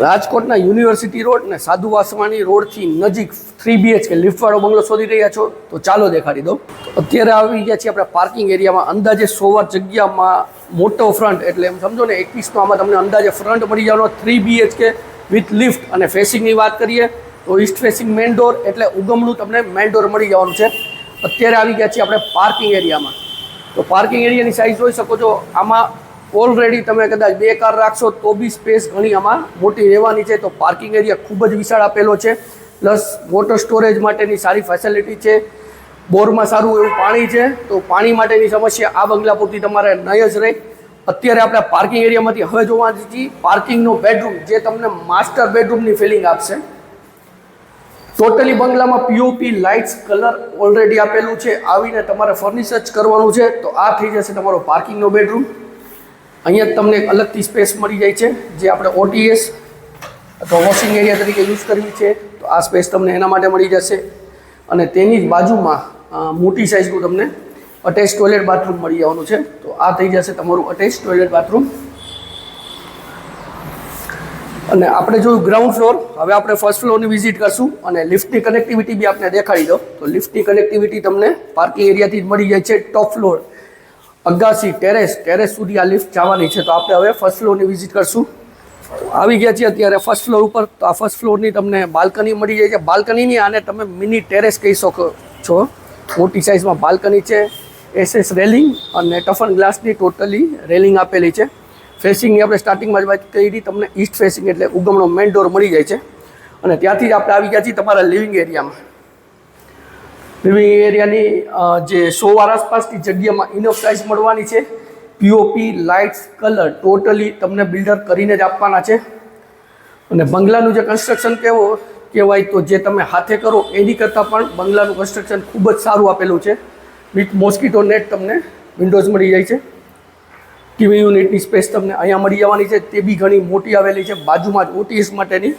રાજકોટના university road ને સાધુ વાસવાણી રોડથી નજીક 3 BHK લિફ્ટવાળો બંગલો શોધી રહ્યા છો તો ચાલો દેખાડી દઉં. અત્યારે આવી ગયા છીએ આપણે પાર્કિંગ એરિયામાં. અંદાજે 100 વાર જગ્યામાં મોટો ફ્રન્ટ, એટલે એમ સમજો ને 21નો આમાં તમને અંદાજે ફ્રન્ટ મળી જવાનો. 3 BHK વિથ લિફ્ટ. અને ફેસિંગની વાત કરીએ તો ઈસ્ટ ફેસિંગ મેઇન ડોર, એટલે ઉગમનું તમને મેઇન ડોર મળી જવાનું છે. અત્યારે આવી ગયા છીએ આપણે પાર્કિંગ એરિયામાં. તો પાર્કિંગ એરિયાની સાઇઝ જોઈ શકો છો. આમાં ઓલરેડી તમે કદાચ 2 કાર રાખશો તો બી સ્પેસ ઘણી આમાં મોટી રહેવાની છે. તો પાર્કિંગ એરિયા ખૂબ જ વિશાળ આપેલો છે. પ્લસ વોટર સ્ટોરેજ માટેની સારી ફેસિલિટી છે. બોરમાં સારું એવું પાણી છે. તો પાણી માટેની સમસ્યા આ બંગલા પૂરતી તમારે નહીં જ રહે. અત્યારે આપણે પાર્કિંગ એરિયામાંથી હવે જોવાની છીએ પાર્કિંગનો બેડરૂમ, જે તમને માસ્ટર બેડરૂમની ફિલિંગ આપશે. ટોટલી બંગલામાં પીઓપી લાઇટ્સ કલર ઓલરેડી આપેલું છે. આવીને તમારે ફર્નિચર જ કરવાનું છે. તો આ થઈ જશે તમારો પાર્કિંગનો બેડરૂમ. અહીંયા તમને એક અલગથી સ્પેસ મળી જાય છે, જે આપણે OTS અથવા વોશિંગ એરિયા તરીકે યુઝ કરવી છે. તો આ સ્પેસ તમને એના માટે મળી જશે. અને તેની જ બાજુમાં મોટી સાઇઝનું તમને અટેચ ટોયલેટ બાથરૂમ મળી જવાનું છે. તો આ થઈ જશે તમારું અટેચ ટોયલેટ બાથરૂમ. અને આપણે જોયું ગ્રાઉન્ડ ફ્લોર. હવે આપણે ફર્સ્ટ ફ્લોરની વિઝિટ કરશું અને લિફ્ટની કનેક્ટિવિટી બી આપણે દેખાડી દો. તો લિફ્ટની કનેક્ટિવિટી તમને પાર્કિંગ એરિયાથી જ મળી જાય છે. ટોપ ફ્લોર, અગાસી, ટેરેસ સુધી આ લિફ્ટ જવાની છે. તો આપણે હવે ફર્સ્ટ ફ્લોરની વિઝિટ કરશું. આવી ગયા છીએ અત્યારે ફર્સ્ટ ફ્લોર ઉપર. તો આ ફર્સ્ટ ફ્લોરની તમને બાલ્કની મળી જાય છે. બાલ્કનીની આને તમે મિની ટેરેસ કહી શકો છો. મોટી સાઇઝમાં બાલ્કની છે. SS રેલિંગ અને ટફન ગ્લાસની ટોટલી રેલિંગ આપેલી છે. ફેસિંગની આપણે સ્ટાર્ટિંગમાં જ વાત કરી, તમને ઈસ્ટ ફેસિંગ એટલે ઉગમનો મેઇન ડોર મળી જાય છે. અને ત્યાંથી જ આપણે આવી ગયા છીએ તમારા લિવિંગ એરિયામાં. લિવિંગ એરિયાની જે 100 વાર આસપાસની જગ્યામાં ઇનફ સાઇઝ મળવાની છે. પીઓપી લાઇટ્સ કલર ટોટલી તમને બિલ્ડર કરીને જ આપવાના છે. અને બંગલાનું જે કન્સ્ટ્રક્શન કહેવાય તો જે તમે હાથે કરો એની કરતાં પણ બંગલાનું કન્સ્ટ્રક્શન ખૂબ જ સારું આપેલું છે. વિથ મોસ્કીટો નેટ તમને વિન્ડોઝ મળી જાય છે. TV યુનિટની સ્પેસ તમને અહીંયા મળી જવાની છે. તે બી ઘણી મોટી આવેલી છે. બાજુમાં જ OTS માટેની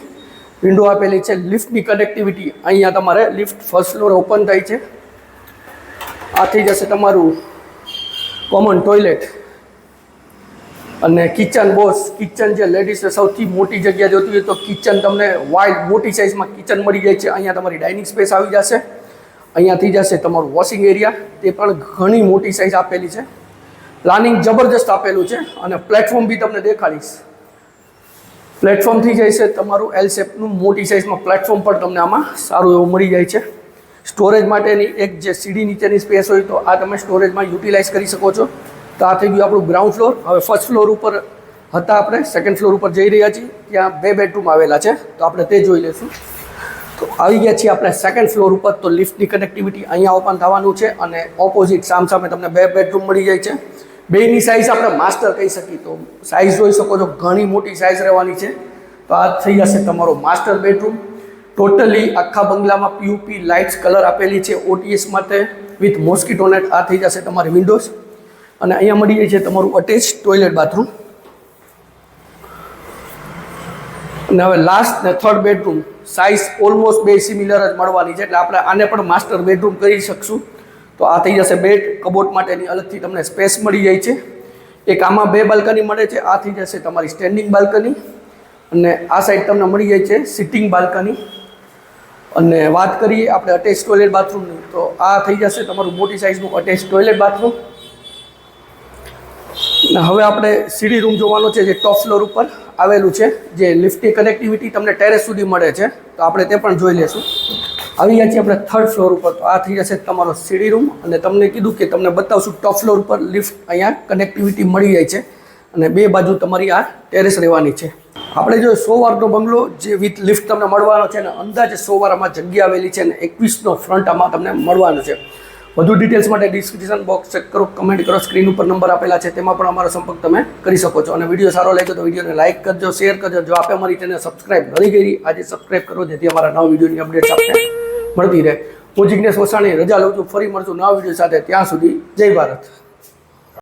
વિન્ડો આપેલી છે. લિફ્ટની કનેક્ટિવિટી અહીંયા તમારે લિફ્ટ ફર્સ્ટ ફ્લોર ઓપન થાય છે. આ થઈ જશે તમારું કોમન ટોયલેટ અને કિચન બોસ. કિચન જે લેડીઝને સૌથી મોટી જગ્યા જોતી હોય તો કિચન તમને વાઇડ મોટી સાઇઝમાં કિચન મળી જાય છે. અહીંયા તમારી ડાઇનિંગ સ્પેસ આવી જશે. અહીંયા થઈ જશે તમારું વોશિંગ એરિયા. તે પણ ઘણી મોટી સાઇઝ આપેલી છે. પ્લાનિંગ જબરજસ્ત આપેલું છે. અને પ્લેટફોર્મ બી તમને દેખાડીશ. પ્લેટફોર્મથી જાય છે તમારું L શેપનું મોટી સાઇઝમાં પ્લેટફોર્મ પણ તમને આમાં સારું એવું મળી જાય છે. સ્ટોરેજ માટેની એક જે સીડી નીચેની સ્પેસ હોય તો આ તમે સ્ટોરેજમાં યુટિલાઇઝ કરી શકો છો. તો આ થઈ ગયું આપણું ગ્રાઉન્ડ ફ્લોર. હવે ફર્સ્ટ ફ્લોર ઉપર હતા આપણે, સેકન્ડ ફ્લોર ઉપર જઈ રહ્યા છીએ. ત્યાં 2 બેડરૂમ આવેલા છે. તો આપણે તે જોઈ લઈશું. તો આવી ગયા છીએ આપણે સેકન્ડ ફ્લોર ઉપર. તો લિફ્ટની કનેક્ટિવિટી અહીંયા ઓપન થવાનું છે. અને ઓપોઝિટ સામસામે તમને 2 બેડરૂમ મળી જાય છે. બેની સાઇઝ આપણે માસ્ટર કહી શકીએ. તો સાઇઝ જોઈ શકો છો, ઘણી મોટી સાઇઝ રહેવાની છે. તો આ થઈ જશે તમારો માસ્ટર બેડરૂમ. ટોટલી આખા બંગલામાં પીઓપી લાઇટ્સ કલર આપેલી છે OTS માટે વિથ મોસ્કીટો નેટ. આ થઈ જશે તમારી વિન્ડોઝ. અને અહીંયા મળી જાય છે તમારું અટેચ ટોયલેટ બાથરૂમ. અને હવે લાસ્ટ ને થર્ડ બેડરૂમ સાઇઝ ઓલમોસ્ટ બે સિમિલર જ મળવાની છે. એટલે આપણે આને પણ માસ્ટર બેડરૂમ કરી શકશું. તો આ થઈ જશે બેડ. કબોટ માટેની અલગથી તમને સ્પેસ મળી જાય છે. એક આમાં 2 બાલ્કની મળે છે. આ થઈ જશે તમારી સ્ટેન્ડિંગ બાલ્કની. અને આ સાઈડ તમને મળી જાય છે સિટિંગ બાલ્કની. અને વાત કરીએ આપણે અટેચ ટોયલેટ બાથરૂમની, તો આ થઈ જશે તમારું મોટી સાઇઝનું અટેચ ટોયલેટ બાથરૂમ. અને હવે આપણે સીડી રૂમ જોવાનો છે, જે ટોપ ફ્લોર ઉપર આવેલું છે. જે લિફ્ટની કનેક્ટિવિટી તમને ટેરેસ સુધી મળે છે. તો આપણે તે પણ જોઈ લઈશું. આવી ગયા છીએ આપણે થર્ડ ફ્લોર ઉપર. તો આ થઈ જશે તમારો સીડી રૂમ. અને તમને કીધું કે તમને બતાવશું ટોપ ફ્લોર ઉપર લિફ્ટ અહીંયા કનેક્ટિવિટી મળી જાય છે. અને 2 બાજુ તમારી આ ટેરેસ રહેવાની છે. આપણે જો 100 વારનો બંગલો જે વિથ લિફ્ટ તમને મળવાનો છે. અને અંદાજે 100 વાર આમાં જગ્યા આવેલી છે. અને 21નો ફ્રન્ટ આમાં તમને મળવાનો છે. વધુ ડિટેલ્સ માટે ડિસ્ક્રિપ્શન બોક્સ ચેક કરો, કમેન્ટ કરો. સ્ક્રીન ઉપર નંબર આપેલા છે, તેમાં પણ અમારો સંપર્ક તમે કરી શકો છો. અને વિડીયો સારો લાગ્યો તો વિડીયોને લાઇક કરજો, શેર કરજો. જો આપે અમારી ચેનલ સબસ્ક્રાઇબ નથી કરી, આજે સબસ્ક્રાઇબ કરો, જેથી અમારા નવા વિડીયોની અપડેટ્સ આપને મળતી રહે. હું જિગ્નેશ વસાણી રજા લઉં છું. ફરી મળશું નવા વિડીયો સાથે. ત્યાં સુધી જય ભારત.